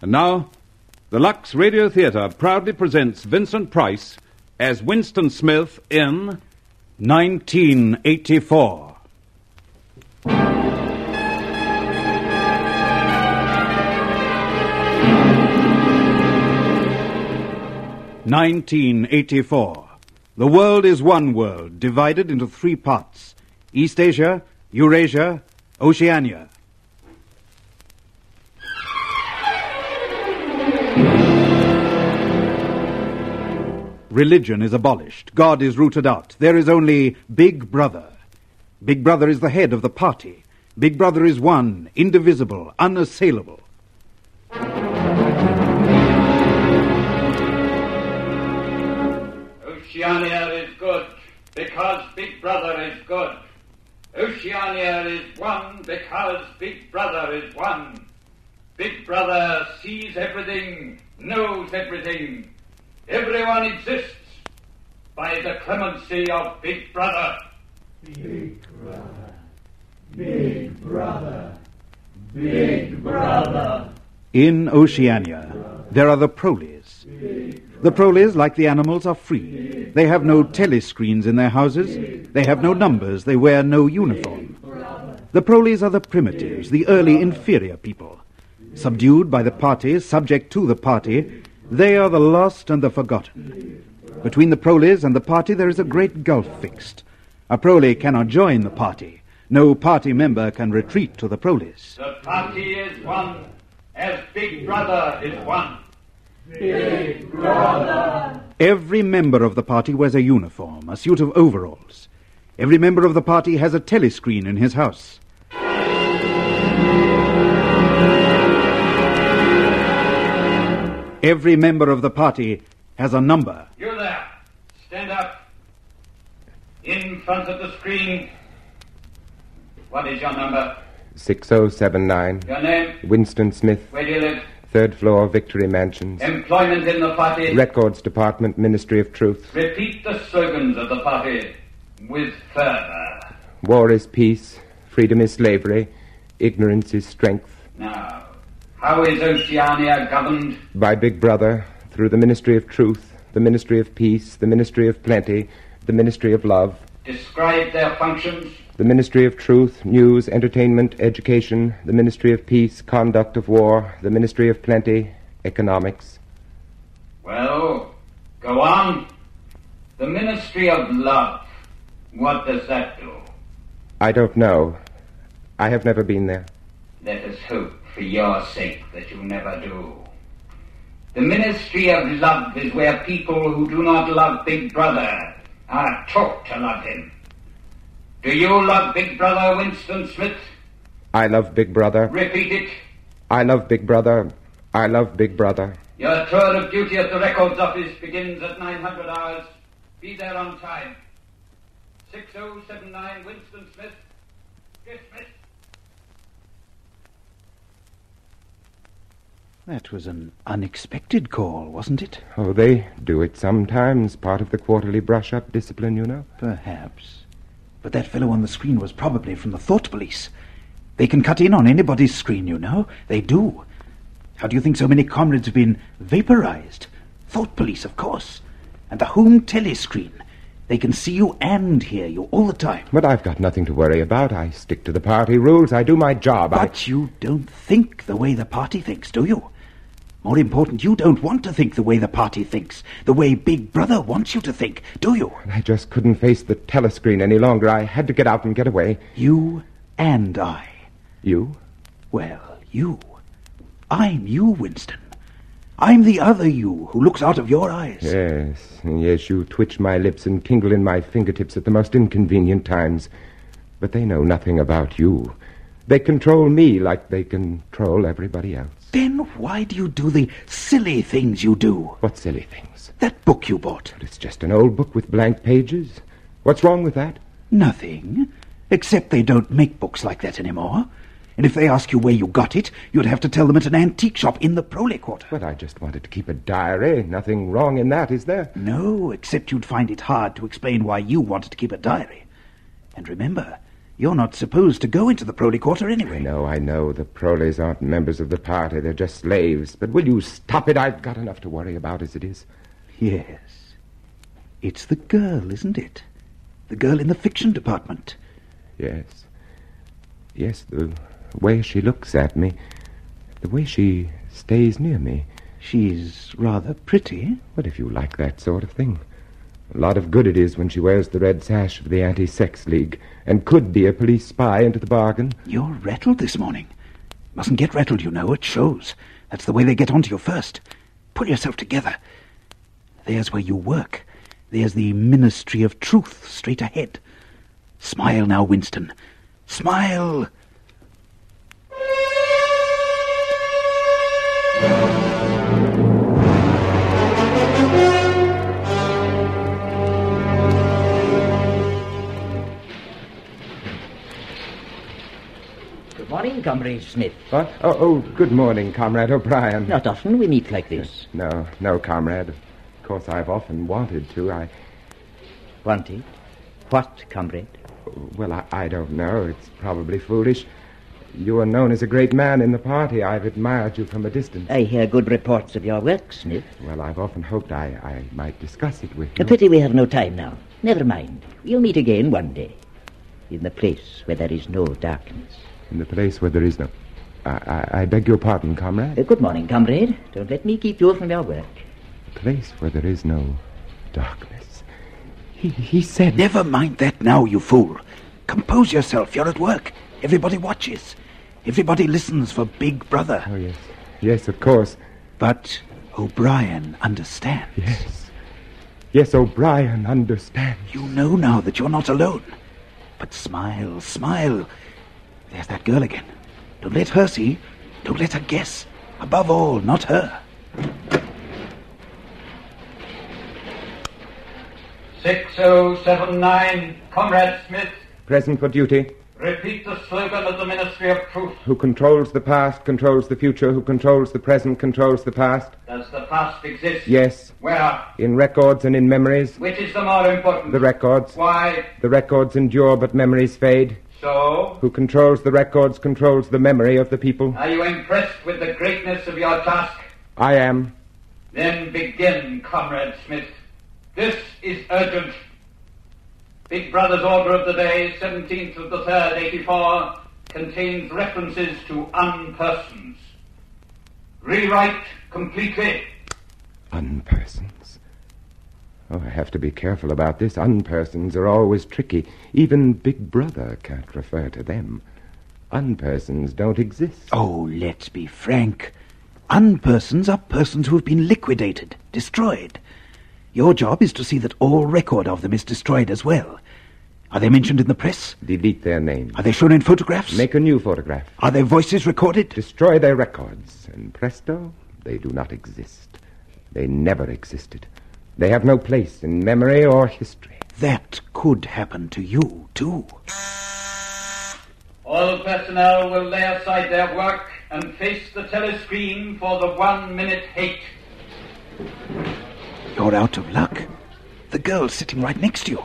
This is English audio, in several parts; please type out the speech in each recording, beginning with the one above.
And now, the Lux Radio Theater proudly presents Vincent Price as Winston Smith in 1984. "1984. The world is one world, divided into three parts: East Asia, Eurasia, Oceania. Religion is abolished. God is rooted out. There is only Big Brother. Big Brother is the head of the party. Big Brother is one, indivisible, unassailable. Oceania is good because Big Brother is good. Oceania is one because Big Brother is one. Big Brother sees everything, knows everything. Everyone exists by the clemency of Big Brother. Big Brother, Big Brother, Big Brother. In Oceania, there are the proles. The proles, like the animals, are free. They have no telescreens in their houses. They have no numbers. They wear no uniform. The proles are the primitives, the early inferior people. Subdued by the party, subject to the party, they are the lost and the forgotten. Between the proles and the party there is a great gulf fixed. A prole cannot join the party. No party member can retreat to the proles. The party is one as Big Brother is one. Big Brother. Every member of the party wears a uniform, a suit of overalls. Every member of the party has a telescreen in his house. Every member of the party has a number. You there, stand up. In front of the screen. What is your number? 6079. Your name? Winston Smith. Where do you live? Third floor, Victory Mansions. Employment in the party? Records Department, Ministry of Truth. Repeat the slogans of the party with fervor. War is peace. Freedom is slavery. Ignorance is strength. Now, how is Oceania governed? By Big Brother, through the Ministry of Truth, the Ministry of Peace, the Ministry of Plenty, the Ministry of Love. Describe their functions. The Ministry of Truth, News, Entertainment, Education, the Ministry of Peace, Conduct of War, the Ministry of Plenty, Economics. Well, go on. The Ministry of Love, what does that do? I don't know. I have never been there. Let us hope for your sake that you never do. The Ministry of Love is where people who do not love Big Brother are taught to love him. Do you love Big Brother, Winston Smith? I love Big Brother. Repeat it. I love Big Brother. I love Big Brother. Your tour of duty at the Records Office begins at 900 hours. Be there on time. 6079 Winston Smith. Dismissed. That was an unexpected call, wasn't it? Oh, they do it sometimes. Part of the quarterly brush-up discipline, you know. Perhaps. But that fellow on the screen was probably from the Thought Police. They can cut in on anybody's screen, you know. They do. How do you think so many comrades have been vaporized? Thought Police, of course. And the home telescreen. They can see you and hear you all the time. But I've got nothing to worry about. I stick to the party rules. I do my job. But you don't think the way the party thinks, do you? More important, you don't want to think the way the party thinks, the way Big Brother wants you to think, do you? I just couldn't face the telescreen any longer. I had to get out and get away. You and I. You? Well, you. I'm you, Winston. I'm the other you who looks out of your eyes. Yes, you twitch my lips and tingle in my fingertips at the most inconvenient times. But they know nothing about you. They control me like they control everybody else. Then why do you do the silly things you do? What silly things? That book you bought. But it's just an old book with blank pages. What's wrong with that? Nothing, except they don't make books like that anymore. And if they ask you where you got it, you'd have to tell them at an antique shop in the Prole Quarter. But I just wanted to keep a diary. Nothing wrong in that, is there? No, except you'd find it hard to explain why you wanted to keep a diary. And remember, You're not supposed to go into the Prolly Quarter anyway. I know. The Proleys aren't members of the party. They're just slaves. But will you stop it? I've got enough to worry about as it is. Yes. It's the girl, isn't it? The girl in the fiction department. Yes. Yes, the way she looks at me. The way she stays near me. She's rather pretty. What if you like that sort of thing? A lot of good it is when she wears the red sash of the Anti-Sex League and could be a police spy into the bargain. You're rattled this morning. Mustn't get rattled, you know. It shows. That's the way they get onto you first. Pull yourself together. There's where you work. There's the Ministry of Truth straight ahead. Smile now, Winston. Smile! Good morning, Comrade Smith. What? Oh, good morning, Comrade O'Brien. Not often we meet like this. No, Comrade. Of course, I've often wanted to. Wanted? What, Comrade? Well, I don't know. It's probably foolish. You are known as a great man in the party. I've admired you from a distance. I hear good reports of your work, Smith. Well, I've often hoped I might discuss it with you. A pity we have no time now. Never mind. We'll meet again one day. In the place where there is no darkness. In the place where there is no... I beg your pardon, Comrade. Good morning, Comrade. Don't let me keep you from your work. A place where there is no darkness. He said... Never mind that now, you fool. Compose yourself. You're at work. Everybody watches. Everybody listens for Big Brother. Oh, yes. Yes, of course. But O'Brien understands. Yes. Yes, O'Brien understands. You know now that you're not alone. But smile, smile. There's that girl again. Don't let her see. Don't let her guess. Above all, not her. 6079, Comrade Smith. Present for duty. Repeat the slogan of the Ministry of Truth. Who controls the past, controls the future. Who controls the present, controls the past. Does the past exist? Yes. Where? In records and in memories. Which is the more important? The records. Why? The records endure, but memories fade. So? Who controls the records, controls the memory of the people. Are you impressed with the greatness of your task? I am. Then begin, Comrade Smith. This is urgent. Big Brother's order of the day, 17th of the 3rd, 84, contains references to unpersons. Rewrite completely. Unpersons. Oh, I have to be careful about this. Unpersons are always tricky. Even Big Brother can't refer to them. Unpersons don't exist. Oh, let's be frank. Unpersons are persons who have been liquidated, destroyed. Your job is to see that all record of them is destroyed as well. Are they mentioned in the press? Delete their names. Are they shown in photographs? Make a new photograph. Are their voices recorded? Destroy their records. And presto, they do not exist. They never existed. They have no place in memory or history. That could happen to you, too. All personnel will lay aside their work and face the telescreen for the 1-minute hate. You're out of luck. The girl's sitting right next to you.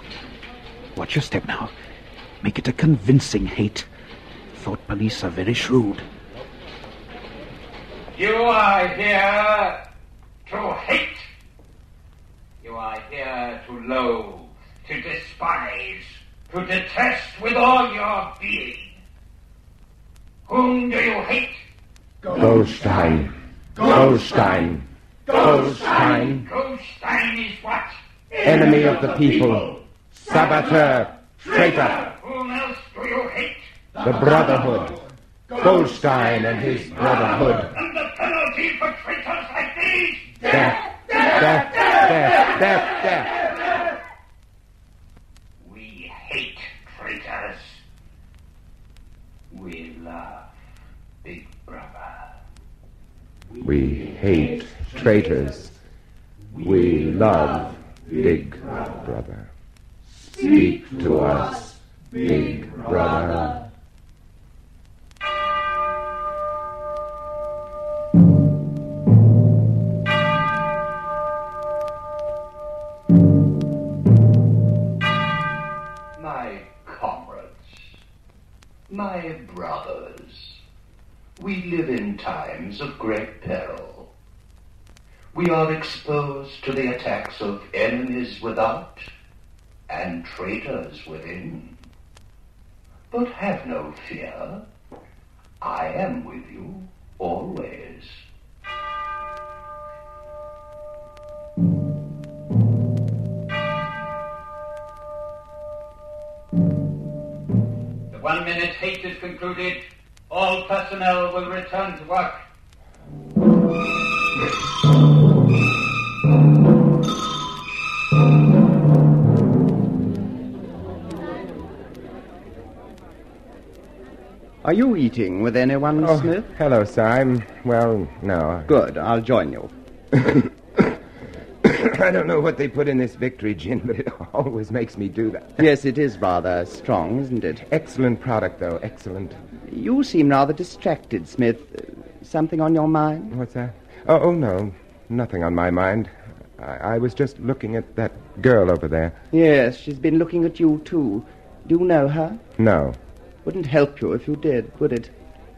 Watch your step now. Make it a convincing hate. Thought police are very shrewd. You are here to hate. You are here to loathe, to despise, to detest with all your being. Whom do you hate? Goldstein. Goldstein. Goldstein. Goldstein is what? Enemy of the people. Saboteur. Traitor. Whom else do you hate? The Brotherhood. Goldstein and his Brotherhood. And the penalty for traitors like these? Death. Death. Death. Death. Death. We hate traitors. We love Big Brother. We hate traitors. We love Big Brother. Speak to us, Big Brother. My comrades, times of great peril. We are exposed to the attacks of enemies without and traitors within. But have no fear. I am with you always. The 1 minute hate is concluded. All personnel will return to work. Are you eating with anyone, Smith? Hello, sir. No. Good, I'll join you. I don't know what they put in this victory gin, but it always makes me do that. Yes, it is rather strong, isn't it? Excellent product, though. Excellent. You seem rather distracted, Smith. Something on your mind? What's that? Oh, no. Nothing on my mind. I was just looking at that girl over there. Yes, she's been looking at you, too. Do you know her? No. Wouldn't help you if you did, would it?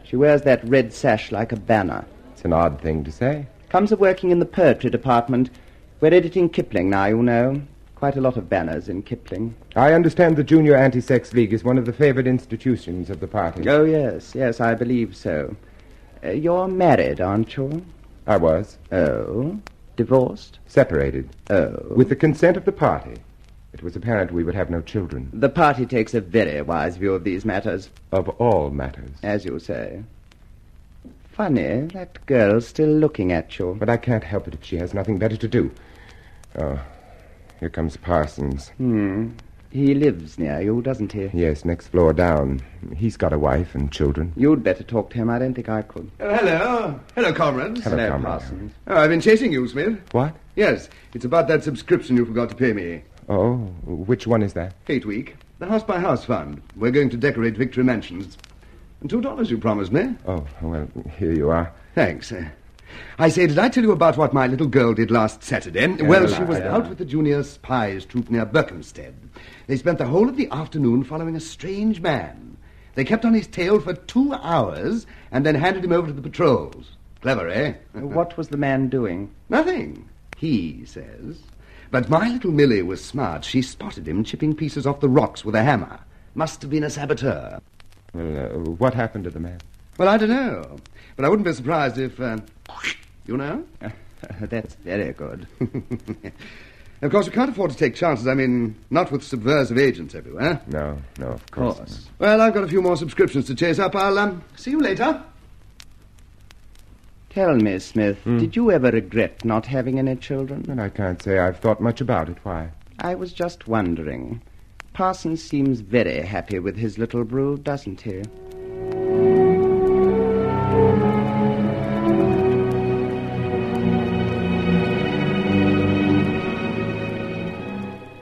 She wears that red sash like a banner. It's an odd thing to say. Comes of working in the poetry department. We're editing Kipling now, you know. Quite a lot of banners in Kipling. I understand the Junior Anti-Sex League is one of the favored institutions of the party. Oh, yes, I believe so. You're married, aren't you? I was. Oh? Divorced? Separated. Oh. With the consent of the party. It was apparent we would have no children. The party takes a very wise view of these matters. Of all matters. As you say. Funny, that girl's still looking at you. But I can't help it if she has nothing better to do. Oh, here comes Parsons. He lives near you, doesn't he? Yes, next floor down. He's got a wife and children. You'd better talk to him. I don't think I could. Hello. Hello, comrades. Hello, comrade. Parsons. Oh, I've been chasing you, Smith. What? Yes, it's about that subscription you forgot to pay me. Oh, which one is that? Hate Week. The house-by-house fund. We're going to decorate Victory Mansions. And $2 you promised me. Oh, well, here you are. Thanks. I say, did I tell you about what my little girl did last Saturday? Well, she was out with the junior spies troop near Berkhamsted. They spent the whole of the afternoon following a strange man. They kept on his tail for 2 hours and then handed him over to the patrols. Clever, eh? What was the man doing? Nothing, he says. But my little Millie was smart. She spotted him chipping pieces off the rocks with a hammer. Must have been a saboteur. Well, what happened to the man? Well, I don't know. But I wouldn't be surprised if, you know? That's very good. Of course, we can't afford to take chances. I mean, not with subversive agents everywhere. No, of course. Well, I've got a few more subscriptions to chase up. I'll, see you later. Tell me, Smith, did you ever regret not having any children? And I can't say I've thought much about it. Why? I was just wondering. Parsons seems very happy with his little brood, doesn't he?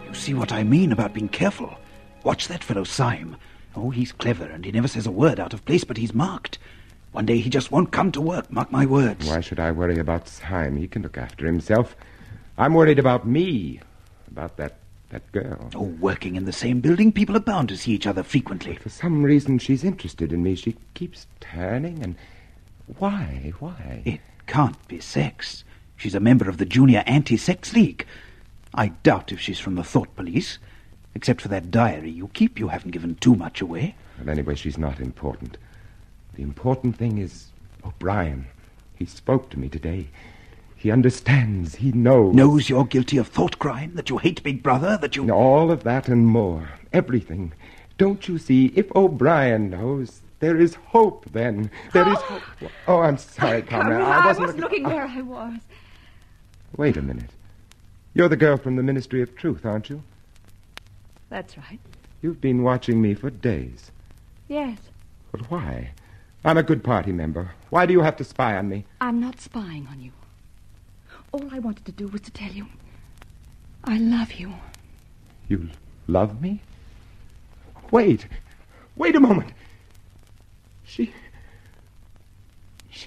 You see what I mean about being careful? Watch that fellow Syme. Oh, he's clever, and he never says a word out of place, but he's marked. One day he just won't come to work, mark my words. Why should I worry about Syme? He can look after himself. I'm worried about me, about that girl. Oh, working in the same building, people are bound to see each other frequently. But for some reason, she's interested in me. She keeps turning, and why? It can't be sex. She's a member of the Junior Anti-Sex League. I doubt if she's from the Thought Police. Except for that diary you keep, you haven't given too much away. Well, anyway, she's not important. The important thing is O'Brien. He spoke to me today. He understands. He knows. Knows you're guilty of thought crime, that you hate Big Brother, that you... All of that and more. Everything. Don't you see? If O'Brien knows, there is hope then. There is hope. Oh, I'm sorry, comrade. I wasn't looking where I was. Wait a minute. You're the girl from the Ministry of Truth, aren't you? That's right. You've been watching me for days. Yes. But why? I'm a good party member. Why do you have to spy on me? I'm not spying on you. All I wanted to do was to tell you I love you. You love me? Wait a moment. She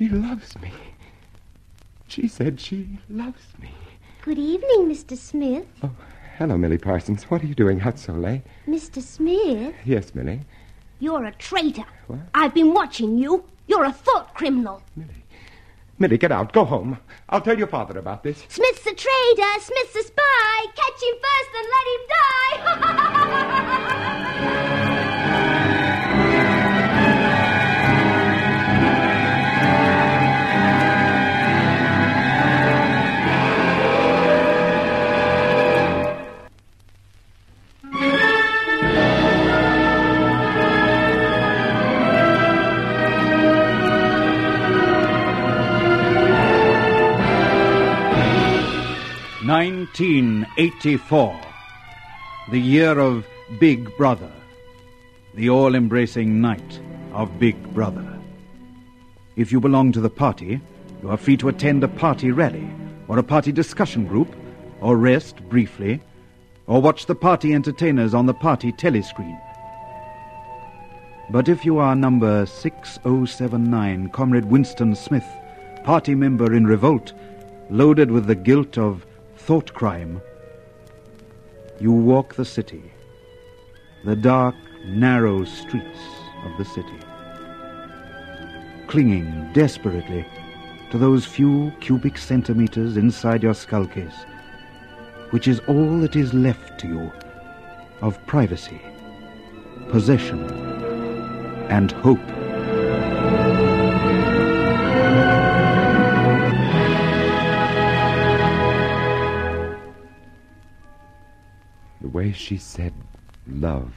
loves me. She said she loves me. Good evening, Mr. Smith. Oh, hello, Millie Parsons. What are you doing out so late? Mr. Smith? Yes, Millie. You're a traitor. What? I've been watching you. You're a thought criminal. Millie, Millie, get out. Go home. I'll tell your father about this. Smith's a traitor, Smith's a spy. Catch him first and let him die. 1984, the year of Big Brother, the all-embracing night of Big Brother. If you belong to the party, you are free to attend a party rally, or a party discussion group, or rest briefly, or watch the party entertainers on the party telescreen. But if you are number 6079, Comrade Winston Smith, party member in revolt, loaded with the guilt of thought crime, you walk the city, the dark, narrow streets of the city, clinging desperately to those few cubic centimeters inside your skull case, which is all that is left to you of privacy, possession, and hope. The way she said love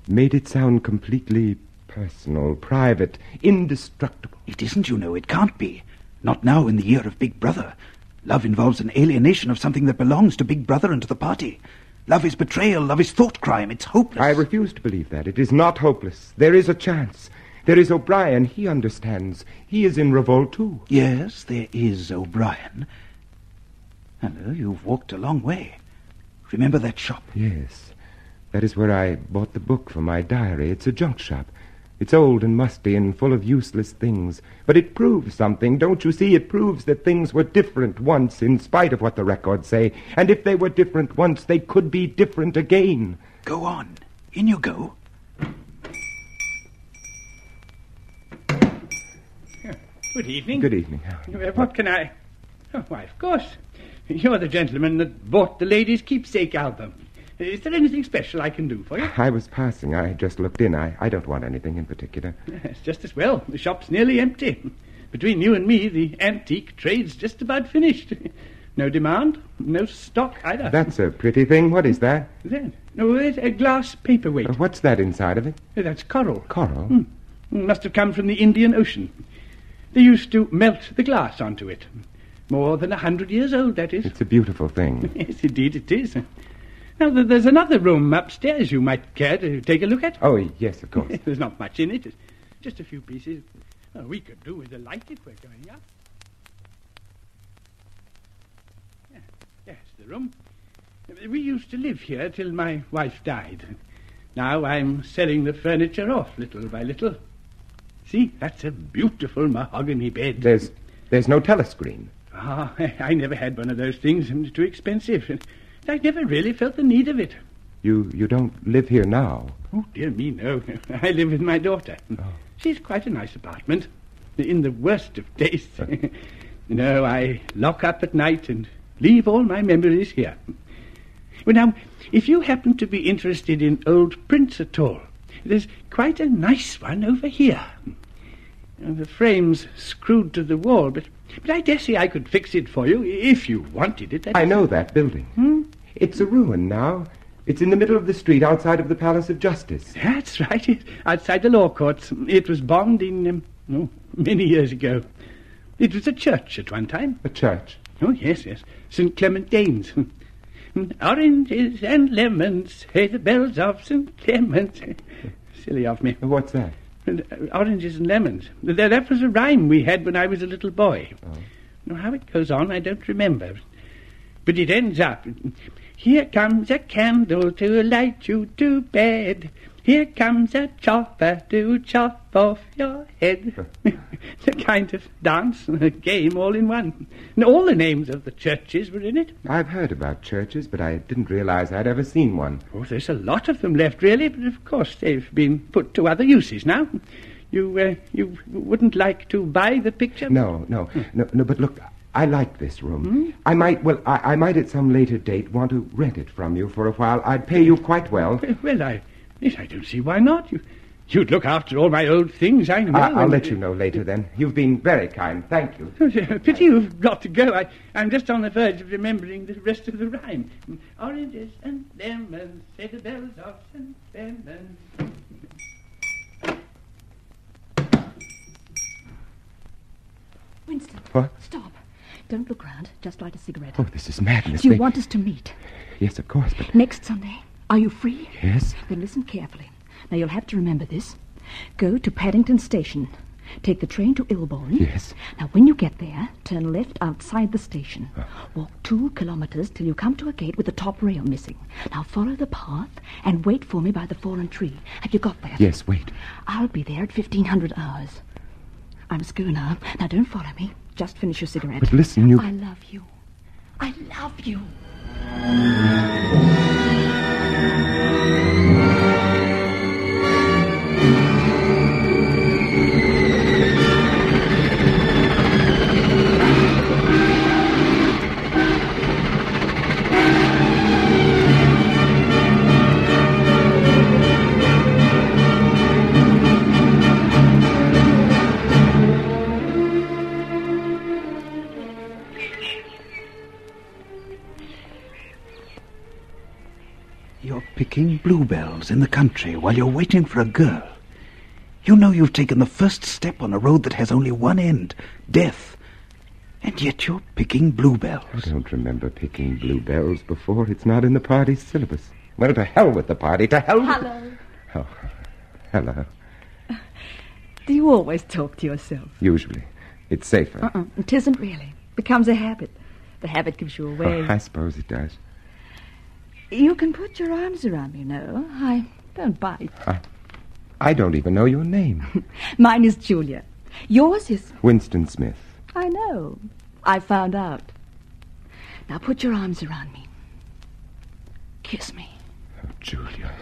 made it sound completely personal, private, indestructible. It isn't, you know. It can't be. Not now in the year of Big Brother. Love involves an alienation of something that belongs to Big Brother and to the party. Love is betrayal. Love is thought crime. It's hopeless. I refuse to believe that. It is not hopeless. There is a chance. There is O'Brien. He understands. He is in revolt, too. Yes, there is O'Brien. Hello, you've walked a long way. Remember that shop? Yes. That is where I bought the book for my diary. It's a junk shop. It's old and musty and full of useless things. But it proves something, don't you see? It proves that things were different once, in spite of what the records say. And if they were different once, they could be different again. Go on. In you go. Good evening. Good evening. What can I... Oh, why, of course. You're the gentleman that bought the ladies' keepsake album. Is there anything special I can do for you? I was passing. I just looked in. I don't want anything in particular. Yes, just as well. The shop's nearly empty. Between you and me, the antique trade's just about finished. No demand, no stock either. That's a pretty thing. What is that? No, it's a glass paperweight. What's that inside of it? That's coral. Coral? Must have come from the Indian Ocean. They used to melt the glass onto it. More than 100 years old, that is. It's a beautiful thing. Yes, indeed it is. Now, there's another room upstairs you might care to take a look at. Oh, yes, of course. There's not much in it. Just a few pieces. We could do with a light if we're going up. Yes, the room. We used to live here till my wife died. Now I'm selling the furniture off little by little. See, that's a beautiful mahogany bed. There's no telescreen. I never had one of those things. Too expensive. I never really felt the need of it. You don't live here now? Oh, dear me, no. I live with my daughter. Oh. She's quite a nice apartment, in the worst of taste. No, I lock up at night and leave all my memories here. Well, now, if you happen to be interested in old prints at all, there's quite a nice one over here. The frame's screwed to the wall, but I dare say I could fix it for you if you wanted it. I know that building. It's a ruin now. It's in the middle of the street outside of the Palace of Justice. That's right. Outside the law courts. It was bombed in, many years ago. It was a church at one time. A church? Oh, yes. St. Clement Danes. Oranges and lemons, hey, the bells of St. Clement. Silly of me. What's that? Oranges and lemons. That was a rhyme we had when I was a little boy. Oh. Now, how it goes on, I don't remember. But it ends up, here comes a candle to light you to bed. Here comes a chopper to chop off your head. It's a kind of dance, a game all in one. And all the names of the churches were in it. I've heard about churches, but I didn't realize I'd ever seen one. Oh, there's a lot of them left, really, but of course they've been put to other uses now. You wouldn't like to buy the picture? No, but look, I like this room. I might at some later date want to rent it from you for a while. I'd pay you quite well. Well, I don't see why not. You'd look after all my old things, I know. I'll let you know later, then. You've been very kind. Thank you. Pity you've got to go. I'm just on the verge of remembering the rest of the rhyme. Oranges and lemons, say the bells of St. Clements. Winston. What? Stop. Don't look round. Just light a cigarette. Oh, this is madness. Do you want us to meet? Yes, of course, but... Next Sunday. Are you free? Yes. Then listen carefully. Now, you'll have to remember this. Go to Paddington Station. Take the train to Ilborne. Yes. Now, when you get there, turn left outside the station. Walk 2 kilometers till you come to a gate with the top rail missing. Now, follow the path and wait for me by the fallen tree. Have you got that? Yes, wait. I'll be there at 1500 hours. I must go now. Now, don't follow me. Just finish your cigarette. But listen, you... I love you. I love you. You're picking bluebells in the country while you're waiting for a girl. You know you've taken the first step on a road that has only one end, death. And yet you're picking bluebells. I don't remember picking bluebells before. It's not in the party's syllabus. Well, to hell with the party. To hell with... Hello. Oh, hello. Do you always talk to yourself? Usually. It's safer. It isn't really. It becomes a habit. The habit gives you away. Oh, I suppose it does. You can put your arms around me, no? I don't bite. I don't even know your name. Mine is Julia. Yours is... Winston Smith. I know. I found out. Now put your arms around me. Kiss me. Oh, Julia.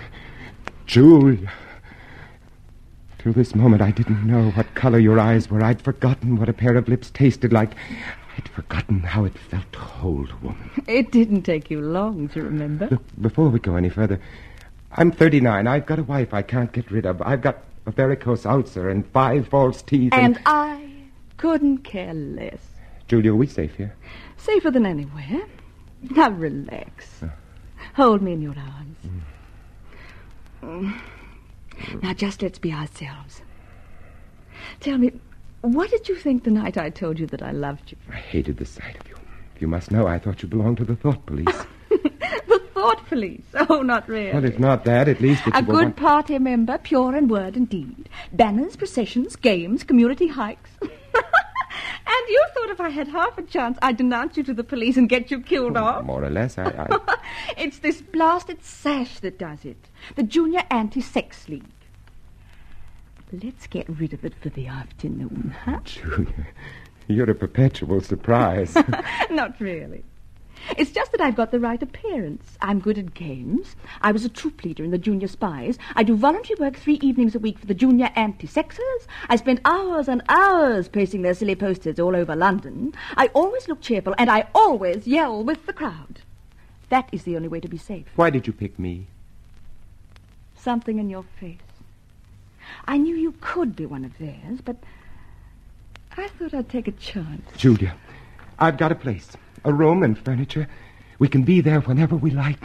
Julia. Till this moment, I didn't know what color your eyes were. I'd forgotten what a pair of lips tasted like. I'd forgotten how it felt to hold a woman. It didn't take you long to remember. Look, before we go any further, I'm 39. I've got a wife I can't get rid of. I've got a varicose ulcer and 5 false teeth. And I couldn't care less. Julia, are we safe here? Safer than anywhere. Now relax. Hold me in your arms. Now just let's be ourselves. Tell me, what did you think the night I told you that I loved you? I hated the sight of you. You must know I thought you belonged to the thought police. The thought police? Oh, not really. Well, if not that, at least it's a good party member, pure in word and deed. Banners, processions, games, community hikes. And you thought if I had half a chance, I'd denounce you to the police and get you killed off? More or less, I... It's this blasted sash that does it. The Junior Anti-Sex League. Let's get rid of it for the afternoon, huh? Julia, you're a perpetual surprise. Not really. It's just that I've got the right appearance. I'm good at games. I was a troop leader in the Junior Spies. I do voluntary work 3 evenings a week for the Junior Anti-Sexers. I spend hours and hours pasting their silly posters all over London. I always look cheerful, and I always yell with the crowd. That is the only way to be safe. Why did you pick me? Something in your face. I knew you could be one of theirs, but I thought I'd take a chance. Julia, I've got a place. A room and furniture. We can be there whenever we like.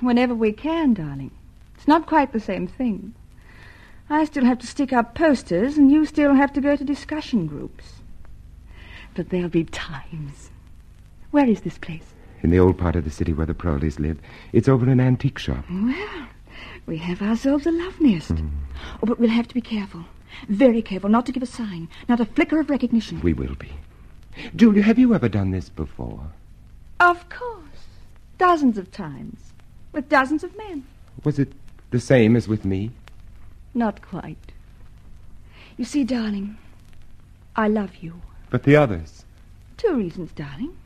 Whenever we can, darling. It's not quite the same thing. I still have to stick up posters, and you still have to go to discussion groups. But there'll be times. Where is this place? In the old part of the city where the Proleys live. It's over an antique shop. Well, we have ourselves a love nest. Oh, but we'll have to be careful. Very careful not to give a sign. Not a flicker of recognition. We will be. Julia, have you ever done this before? Of course. Dozens of times. With dozens of men. Was it the same as with me? Not quite. You see, darling, I love you. But the others? 2 reasons, darling.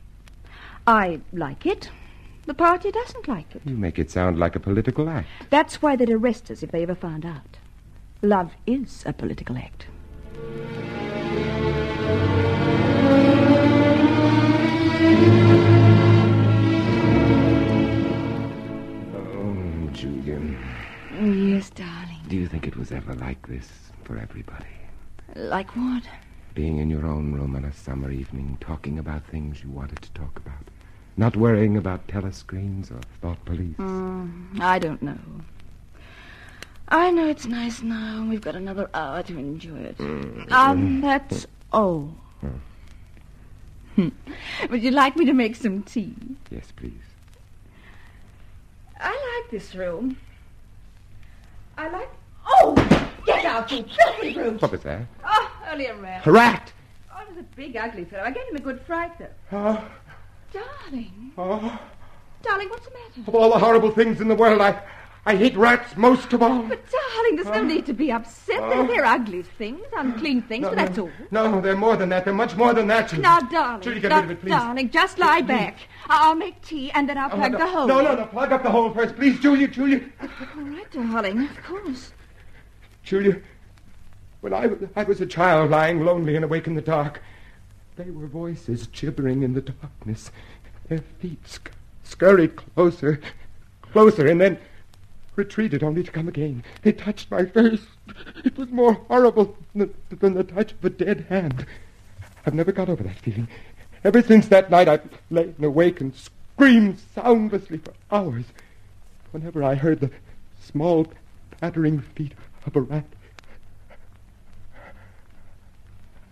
I like it. The party doesn't like it. You make it sound like a political act. That's why they'd arrest us if they ever found out. Love is a political act. Oh, Julian. Yes, darling. Do you think it was ever like this for everybody? Like what? Being in your own room on a summer evening, talking about things you wanted to talk about. Not worrying about telescreens or thought police. I don't know. I know it's nice now. We've got another hour to enjoy it. That's all. Would you like me to make some tea? Yes, please. I like this room. Oh! Get out, you filthy brute! What was that? Oh, only a rat. A rat! Oh, it was a big, ugly fellow. I gave him a good fright, though. Darling. Darling, what's the matter? Of all the horrible things in the world, I hate rats most of all. But, darling, there's no need to be upset. They're ugly things, unclean things, but that's all. No, they're more than that. They're much more than that. Now, darling. Julie, get rid of it, please. Darling, just lie back. I'll make tea, and then I'll plug the hole. No. Plug up the hole first, please, Julia. All right, darling, of course. Julia, when I was a child lying lonely and awake in the dark, they were voices gibbering in the darkness. Their feet scurried closer, and then retreated only to come again. They touched my face. It was more horrible than the touch of a dead hand. I've never got over that feeling. Ever since that night, I've lain awake and screamed soundlessly for hours. Whenever I heard the small, pattering feet of a rat.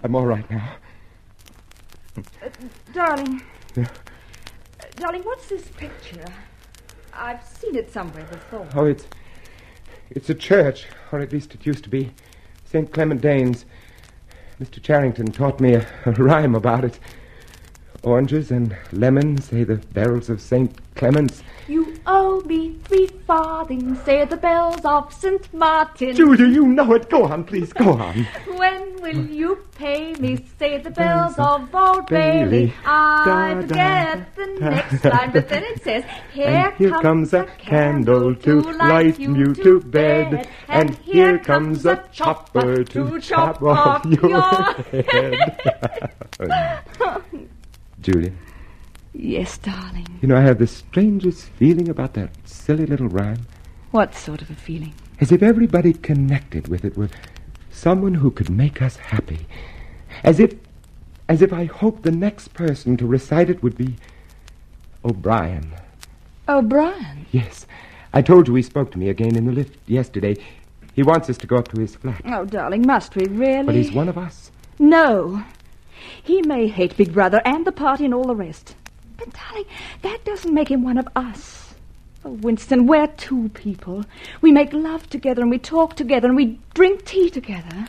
I'm all right now. Darling. Yeah. Darling, what's this picture? I've seen it somewhere before. Oh, it's a church, or at least it used to be. St. Clement Danes. Mr. Charrington taught me a rhyme about it. Oranges and lemons, say the bells of St. Clement's. You owe me 3 farthings, say the bells of St. Martin. Julia, you know it. Go on, please, go on. When will you pay me, say the bells of Old Bailey. I forget the next line, but then it says, here comes a candle to light you to bed, and here comes a chopper to chop off your head. Julia. Yes, darling. You know, I have the strangest feeling about that silly little rhyme. What sort of a feeling? As if everybody connected with it were someone who could make us happy. As if I hoped the next person to recite it would be O'Brien. O'Brien? Yes. I told you he spoke to me again in the lift yesterday. He wants us to go up to his flat. Oh, darling, must we really? But he's one of us. No. He may hate Big Brother and the party and all the rest. But, darling, that doesn't make him one of us. Oh, Winston, we're 2 people. We make love together and we talk together and we drink tea together.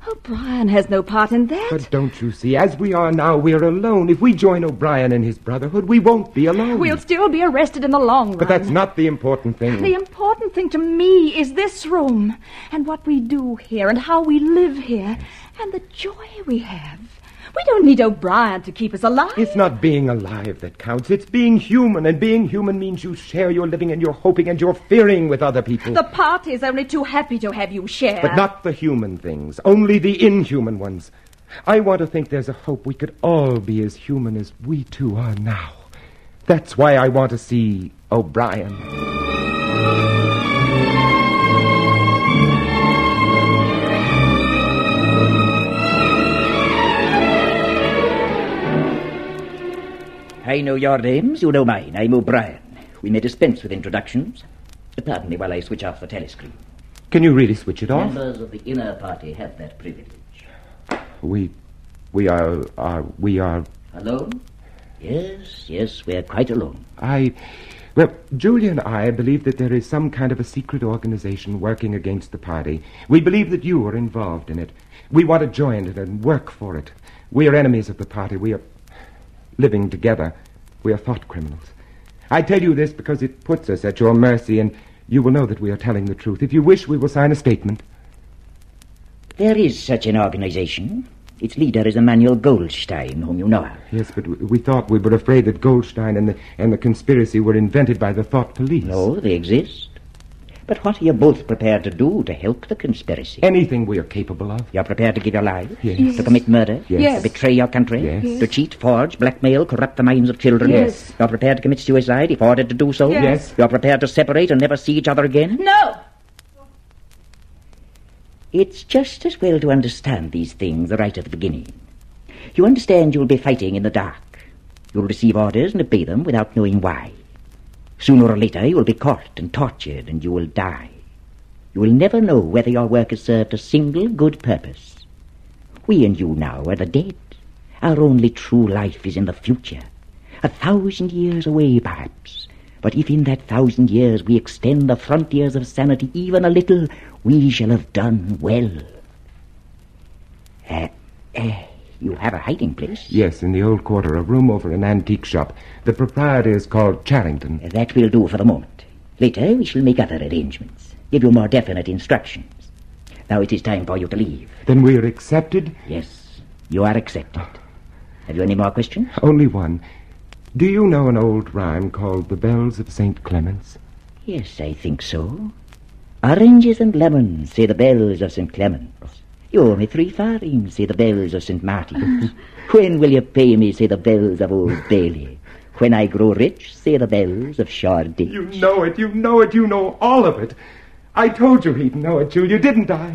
O'Brien has no part in that. But don't you see, as we are now, we're alone. If we join O'Brien and his brotherhood, we won't be alone. We'll still be arrested in the long run. But that's not the important thing. The important thing to me is this room and what we do here and how we live here and the joy we have. We don't need O'Brien to keep us alive. It's not being alive that counts. It's being human, and being human means you share your living and your hoping and your fearing with other people. The party's only too happy to have you share. But not the human things, only the inhuman ones. I want to think there's a hope we could all be as human as we 2 are now. That's why I want to see O'Brien. I know your names, you know mine. I'm O'Brien. We may dispense with introductions. Pardon me while I switch off the telescreen. Can you really switch it off? Members of the inner party have that privilege. We are... Alone? Yes, we're quite alone. Well, Julia and I believe that there is some kind of a secret organization working against the party. We believe that you are involved in it. We want to join it and work for it. We are enemies of the party. We are living together. We are thought criminals. I tell you this because it puts us at your mercy, and you will know that we are telling the truth. If you wish, we will sign a statement. There is such an organization. Its leader is Emmanuel Goldstein, whom you know of. Yes, but we thought we were afraid that Goldstein and the conspiracy were invented by the thought police. No, they exist. But what are you both prepared to do to help the conspiracy? Anything we are capable of. You're prepared to give your lives? Yes. To commit murder? Yes. To betray your country? Yes. To cheat, forge, blackmail, corrupt the minds of children? Yes. You're prepared to commit suicide if ordered to do so? Yes. You're prepared to separate and never see each other again? No! It's just as well to understand these things right at the beginning. You understand you'll be fighting in the dark. You'll receive orders and obey them without knowing why. Sooner or later you will be caught and tortured and you will die. You will never know whether your work has served a single good purpose. We and you now are the dead. Our only true life is in the future. 1,000 years away, perhaps. But if in that 1,000 years we extend the frontiers of sanity even a little, we shall have done well. You have a hiding place? Yes, in the old quarter, a room over an antique shop. The proprietor is called Charrington. That will do for the moment. Later we shall make other arrangements, give you more definite instructions. Now it is time for you to leave. Then we are accepted? Yes, you are accepted. Have you any more questions? Only one. Do you know an old rhyme called The Bells of St. Clement's? Yes, I think so. Oranges and lemons, say the bells of St. Clement's. You owe me 3 farthings, say the bells of St. Martin's. When will you pay me, say the bells of Old Bailey. When I grow rich, say the bells of Shoreditch. You know it, you know all of it. I told you he'd know it, Julia, didn't I?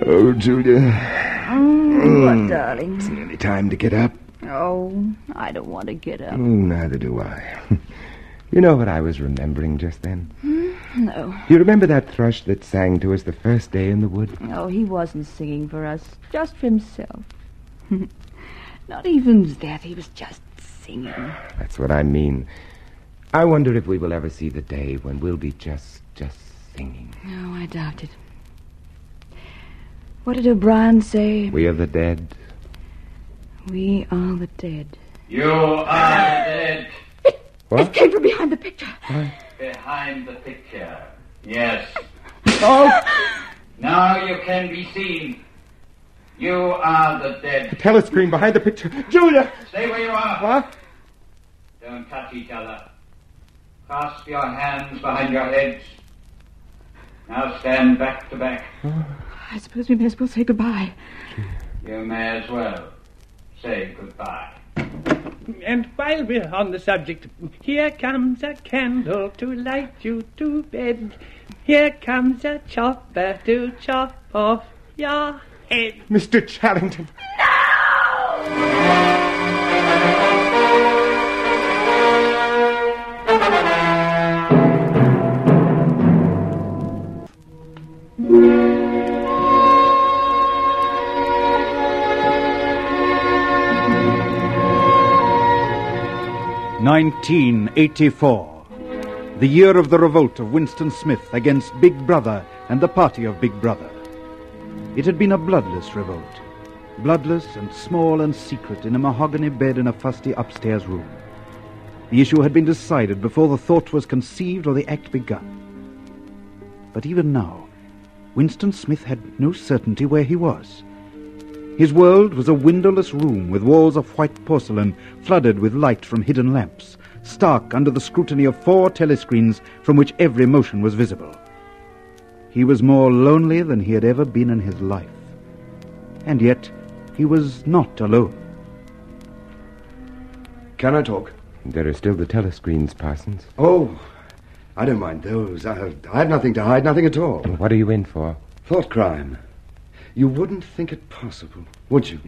Oh, Julia. What, darling? It's nearly time to get up. Oh, I don't want to get up. Oh, neither do I. You know what I was remembering just then? No. You remember that thrush that sang to us the first day in the wood? No, he wasn't singing for us, just for himself. Not even that, he was just singing. That's what I mean. I wonder if we will ever see the day when we'll be just singing. No, I doubt it. What did O'Brien say? We are the dead. We are the dead. You are the dead. What? It came from behind the picture. What? Behind the picture. Yes. Oh! Now you can be seen. You are the dead. The telescreen behind the picture. Julia! Stay where you are. What? Don't touch each other. Clasp your hands behind your heads. Now stand back to back. I suppose we may as well say goodbye. You may as well say goodbye. And while we're on the subject, here comes a candle to light you to bed. Here comes a chopper to chop off your head. Mr. Charrington. No! 1984, the year of the revolt of Winston Smith against Big Brother and the party of Big Brother. It had been a bloodless revolt, bloodless and small and secret in a mahogany bed in a fusty upstairs room. The issue had been decided before the thought was conceived or the act begun. But even now, Winston Smith had no certainty where he was. His world was a windowless room with walls of white porcelain flooded with light from hidden lamps, stark under the scrutiny of 4 telescreens from which every motion was visible. He was more lonely than he had ever been in his life. And yet, he was not alone. Can I talk? There are still the telescreens, Parsons. Oh, I don't mind those. I have nothing to hide, nothing at all. What are you in for? Thought crime. You wouldn't think it possible, would you?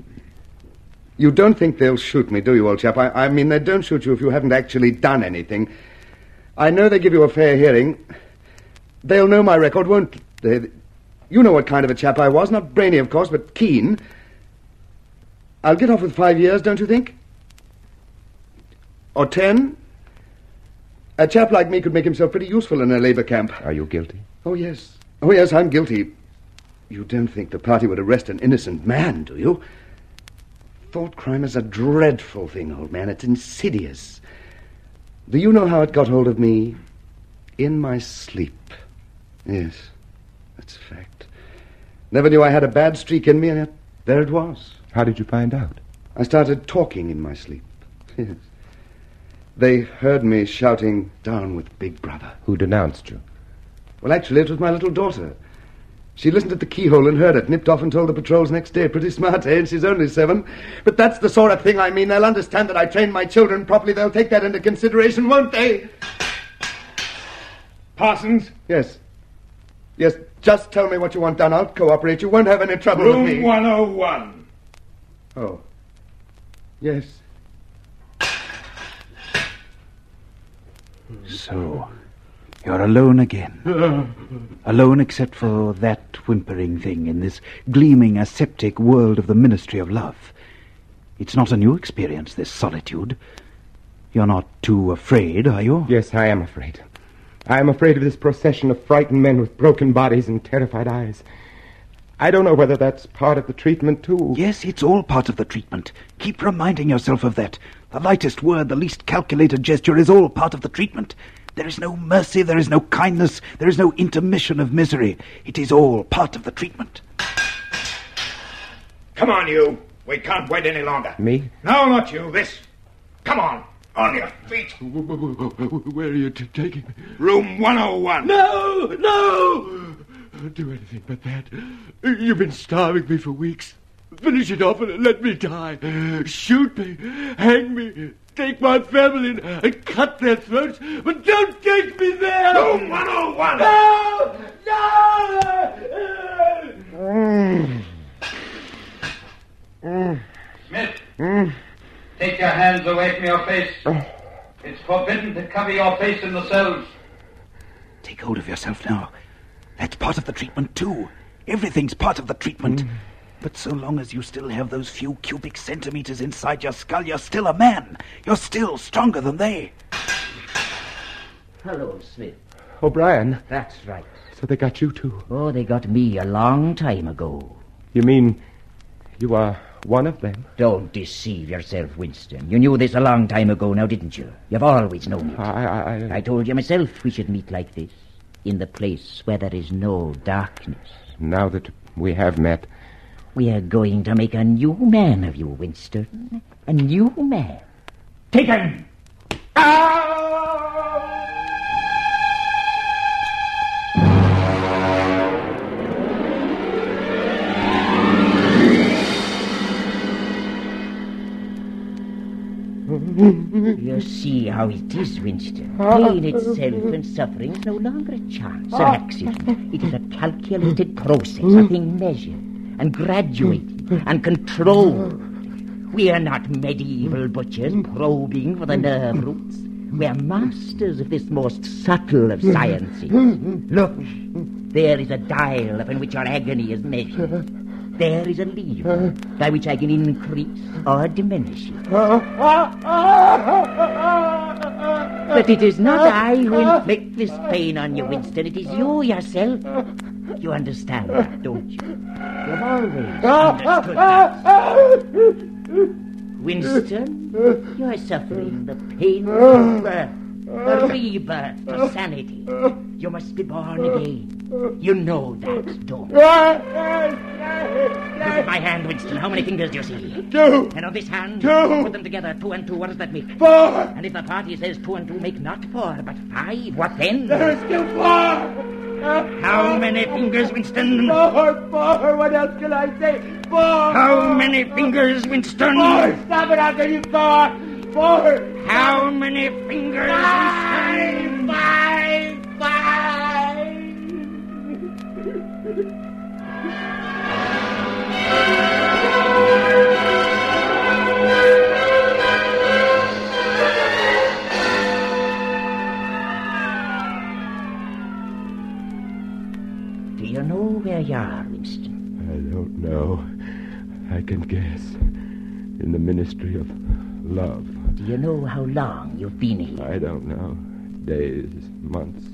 You don't think they'll shoot me, do you, old chap? I mean, they don't shoot you if you haven't actually done anything. I know they give you a fair hearing. They'll know my record, won't they? You know what kind of a chap I was. Not brainy, of course, but keen. I'll get off with 5 years, don't you think? Or 10? A chap like me could make himself pretty useful in a Labour camp. Are you guilty? Oh, yes. Oh, yes, I'm guilty. You don't think the party would arrest an innocent man, do you? Thought crime is a dreadful thing, old man. It's insidious. Do you know how it got hold of me? In my sleep. Yes, that's a fact. Never knew I had a bad streak in me, and There it was. How did you find out? I started talking in my sleep. Yes. They heard me shouting, "Down with Big Brother." Who denounced you? Well, actually, it was my little daughter. She listened at the keyhole and heard it, nipped off and told the patrols next day. Pretty smart, eh? And she's only 7. But that's the sort of thing I mean. They'll understand that I trained my children properly. They'll take that into consideration, won't they? Parsons? Yes. Yes, just tell me what you want done. I'll cooperate. You won't have any trouble with me. Room 101. Oh. Yes. So, you're alone again. Alone except for that whimpering thing in this gleaming aseptic world of the Ministry of Love. It's not a new experience, this solitude. You're not too afraid, are you? Yes, I am afraid. I am afraid of this procession of frightened men with broken bodies and terrified eyes. I don't know whether that's part of the treatment, too. Yes, it's all part of the treatment. Keep reminding yourself of that. The lightest word, the least calculated gesture is all part of the treatment. There is no mercy, there is no kindness, there is no intermission of misery. It is all part of the treatment. Come on, you. We can't wait any longer. Me? No, not you. This. Come on. On your feet. Where are you taking me? Room 101. No! Don't do anything but that. You've been starving me for weeks. Finish it off and let me die. Shoot me. Hang me. Take my family and cut their throats. But don't take me there! Room 101! No! Smith, take your hands away from your face. It's forbidden to cover your face in the cells. Take hold of yourself now. That's part of the treatment, too. Everything's part of the treatment. But so long as you still have those few cubic centimeters inside your skull, you're still a man. You're still stronger than they. Hello, Smith. O'Brien. That's right. So they got you, too? Oh, they got me a long time ago. You mean you are one of them? Don't deceive yourself, Winston. You knew this a long time ago now, didn't you? You've always known it. I told you myself we should meet like this, in the place where there is no darkness. Now that we have met, we are going to make a new man of you, Winston. A new man. Take him! You see how it is, Winston. Pain itself and suffering is no longer a chance, an accident. It is a calculated process, a thing measured and graduated and controlled. We are not medieval butchers probing for the nerve roots. We are masters of this most subtle of sciences. Look, there is a dial upon which our agony is measured. There is a lever by which I can increase or diminish it. But it is not I who inflict this pain on you, Winston. It is you yourself. You understand that, don't you? You've always understood that. Winston, you are suffering the pain of birth, the rebirth to sanity. You must be born again. You know that, don't you? Look at my hand, Winston. How many fingers do you see? 2. And on this hand, 2. Put them together. 2 and 2. What does that make? 4. And if the party says 2 and 2 make not 4, but 5, what then? There is still 4. How many fingers, Winston? 4. What else can I say? 4. How many fingers, Winston? 4. Stop it. I'll tell you 4. 4. How many fingers, Winston? 5. Do you know where you are, Winston? I don't know. I can guess. In the Ministry of Love. Do you know how long you've been here? I don't know. Days, months,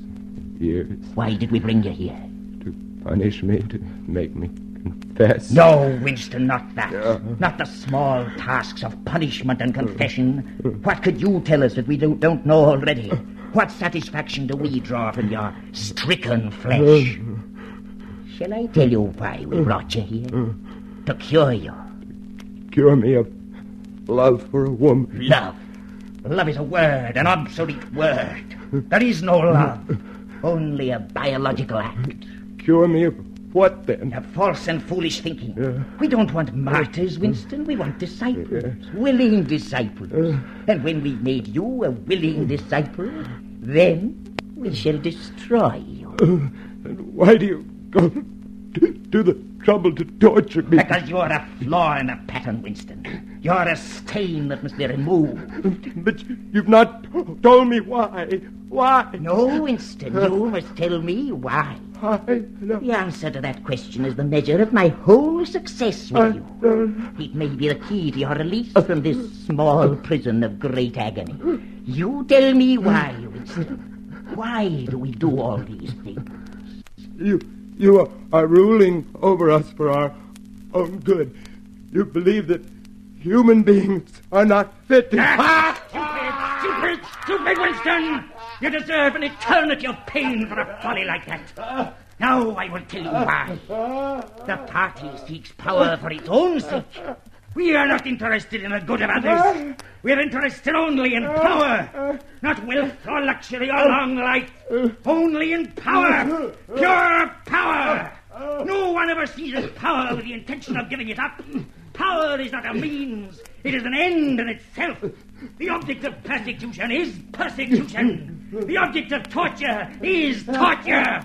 years. Why did we bring you here? To punish me, to make me confess. No, Winston, not that. Not the small tasks of punishment and confession. What could you tell us that we don't know already? What satisfaction do we draw from your stricken flesh? Shall I tell you why we brought you here? to cure you. Cure me of love for a woman. Love. Love is a word, an obsolete word. There is no love, only a biological act. Cure me of what, then? A false and foolish thinking. We don't want martyrs, Winston. We want disciples, willing disciples. And when we've made you a willing disciple, then we shall destroy you. And why do you go to the trouble to torture me? Because you're a flaw in the pattern, Winston. You're a stain that must be removed. But you've not told me why. Why? No, Winston, you must tell me why. The answer to that question is the measure of my whole success with you. It may be the key to your release from this small prison of great agony. You tell me why, Winston. Why do we do all these things? You are ruling over us for our own good. You believe that human beings are not fit to... Stupid, Winston! You deserve an eternity of pain for a folly like that. Now I will tell you why. The party seeks power for its own sake. We are not interested in the good of others. We are interested only in power. Not wealth or luxury or long life. Only in power. Pure power. No one ever seizes power with the intention of giving it up. Power is not a means. It is an end in itself. The object of persecution is persecution. The object of torture is torture.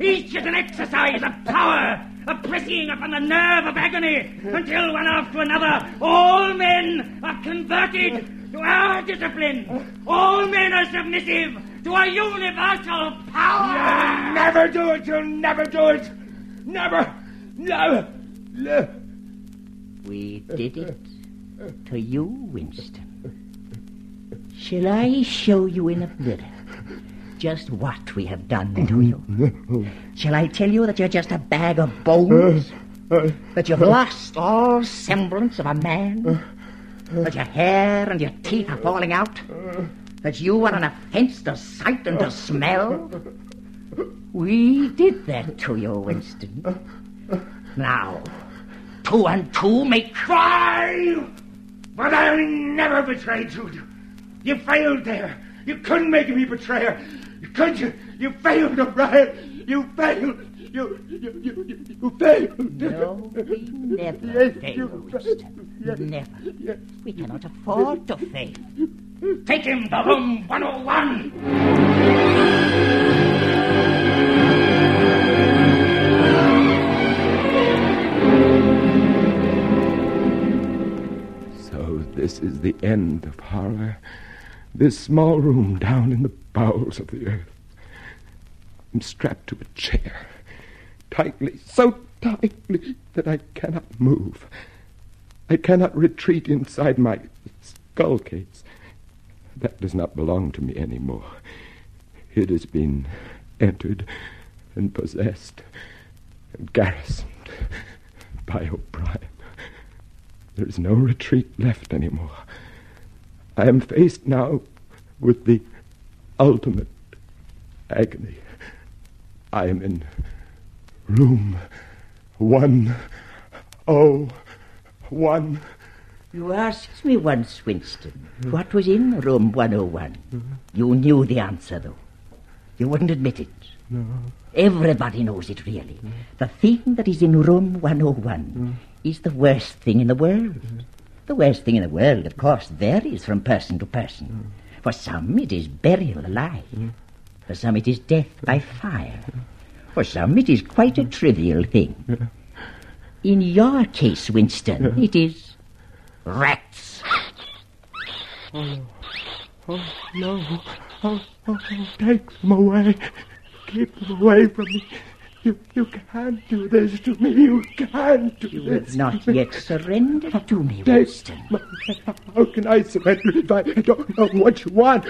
Each is an exercise of power, a pressing upon the nerve of agony, until one after another all men are converted to our discipline. All men are submissive to a universal power. You'll never do it. You'll never do it. Never. Never. We did it to you, Winston. Shall I show you in a mirror just what we have done to you? Shall I tell you that you're just a bag of bones? That you've lost all semblance of a man? That your hair and your teeth are falling out? That you are an offense to sight and to smell? We did that to you, Winston. Now, 2 and 2 make 5! But I'll never betray you. You failed there. You couldn't make me betrayer. Could you? You failed, O'Brien. You failed. You failed. No, we never fail, Winston. Never. We cannot afford to fail. Take him to room 101. So this is the end of horror. This small room down in the bowels of the earth. I'm strapped to a chair, tightly, so tightly that I cannot move. I cannot retreat inside my skull case. That does not belong to me anymore. It has been entered and possessed and garrisoned by O'Brien. There is no retreat left anymore. I am faced now with the ultimate agony. I am in room 101. You asked me once, Winston, what was in room 101. You knew the answer, though. You wouldn't admit it. No. Everybody knows it, really. The thing that is in room 101 is the worst thing in the world. The worst thing in the world, of course, varies from person to person. For some, it is burial alive. For some, it is death by fire. For some, it is quite a trivial thing. In your case, Winston, it is rats. Oh, no. Take them away. Keep them away from me. You can't do this to me. You can't do this. You have not yet surrendered to me, Take Winston. How can I surrender if I don't know what you want?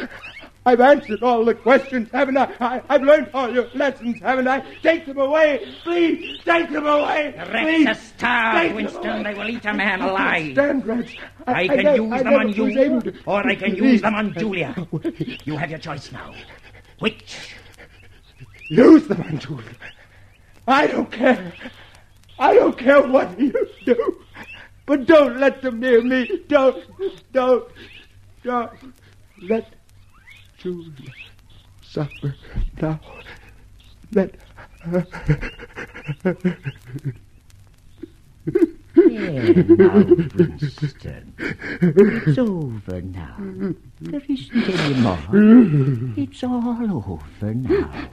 I've answered all the questions, haven't I? I've learned all your lessons, haven't I? Take them away. Please, take them away. The rats are starved, Winston. They will eat a man alive. Stand, rats. I can use them on you, or I can use them on Julia. You have your choice now. Which? Use them on Julia. I don't care. I don't care what you do. But don't let them near me. Don't let Julia suffer now. Let her. There now, Winston. It's over now. There isn't any more. It's all over now.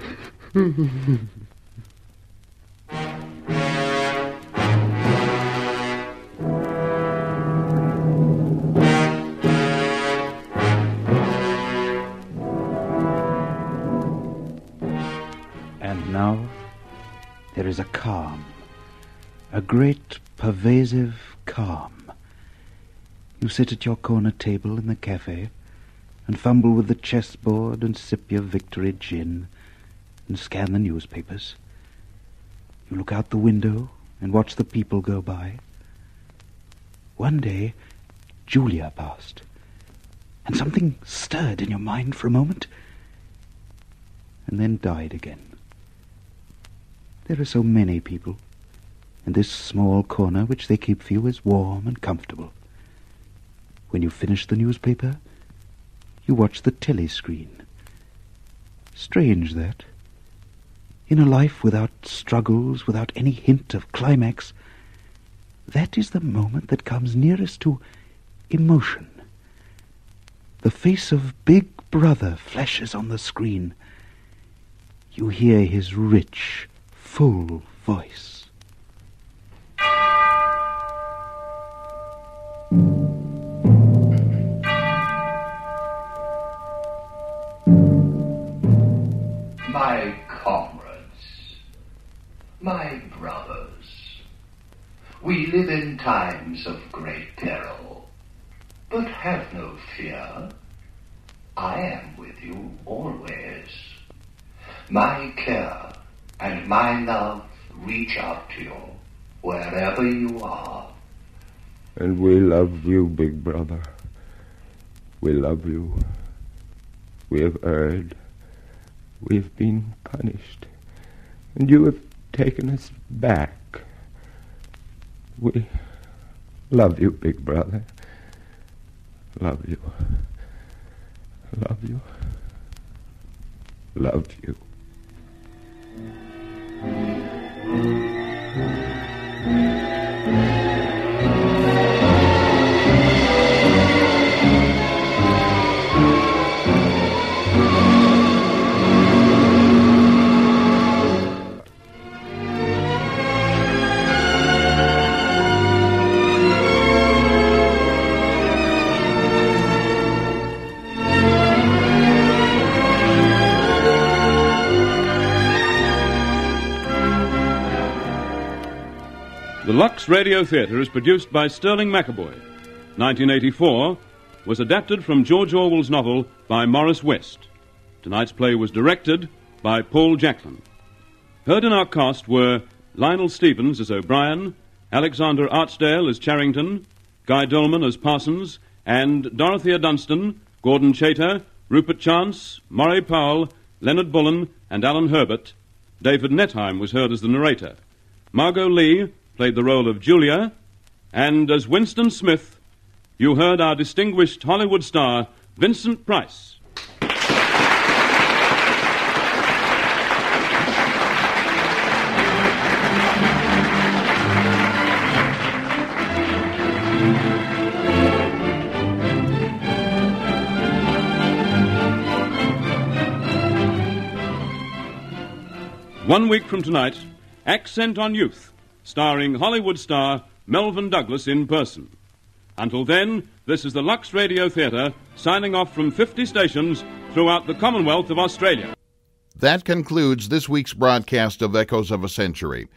And now there is a calm, a great pervasive calm. You sit at your corner table in the cafe and fumble with the chessboard and sip your victory gin and scan the newspapers. You look out the window and watch the people go by. One day, Julia passed, and something stirred in your mind for a moment and then died again. There are so many people, and this small corner which they keep for you is warm and comfortable. When you finish the newspaper, you watch the telescreen. Strange that. In a life without struggles, without any hint of climax, that is the moment that comes nearest to emotion. The face of Big Brother flashes on the screen. You hear his rich, full voice. My comrades, my brothers, we live in times of great peril, but have no fear. I am with you always. My care and my love reach out to you wherever you are. And we love you, Big Brother. We love you. We have erred. We have been punished. And you have taken us back. We love you, Big Brother. Love you. Love you. Love you. The Lux Radio Theater is produced by Sterling McAvoy. 1984 was adapted from George Orwell's novel by Morris West. Tonight's play was directed by Paul Jacklin. Heard in our cast were Lionel Stevens as O'Brien, Alexander Archdale as Charrington, Guy Dolman as Parsons, and Dorothea Dunstan, Gordon Chater, Rupert Chance, Murray Powell, Leonard Bullen, and Alan Herbert. David Netheim was heard as the narrator. Margot Lee played the role of Julia, and as Winston Smith, you heard our distinguished Hollywood star, Vincent Price. One week from tonight, Accent on Youth, starring Hollywood star Melvyn Douglas in person. Until then, this is the Lux Radio Theater, signing off from 50 stations throughout the Commonwealth of Australia. That concludes this week's broadcast of Echoes of a Century.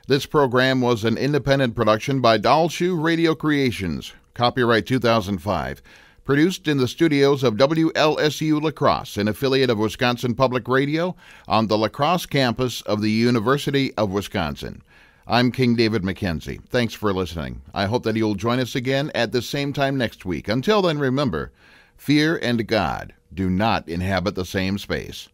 This program was an independent production by Dalshoe Radio Creations, copyright 2005, produced in the studios of WLSU La Crosse, an affiliate of Wisconsin Public Radio, on the La Crosse campus of the University of Wisconsin. I'm King David Mackenzie. Thanks for listening. I hope that you'll join us again at the same time next week. Until then, remember, fear and God do not inhabit the same space.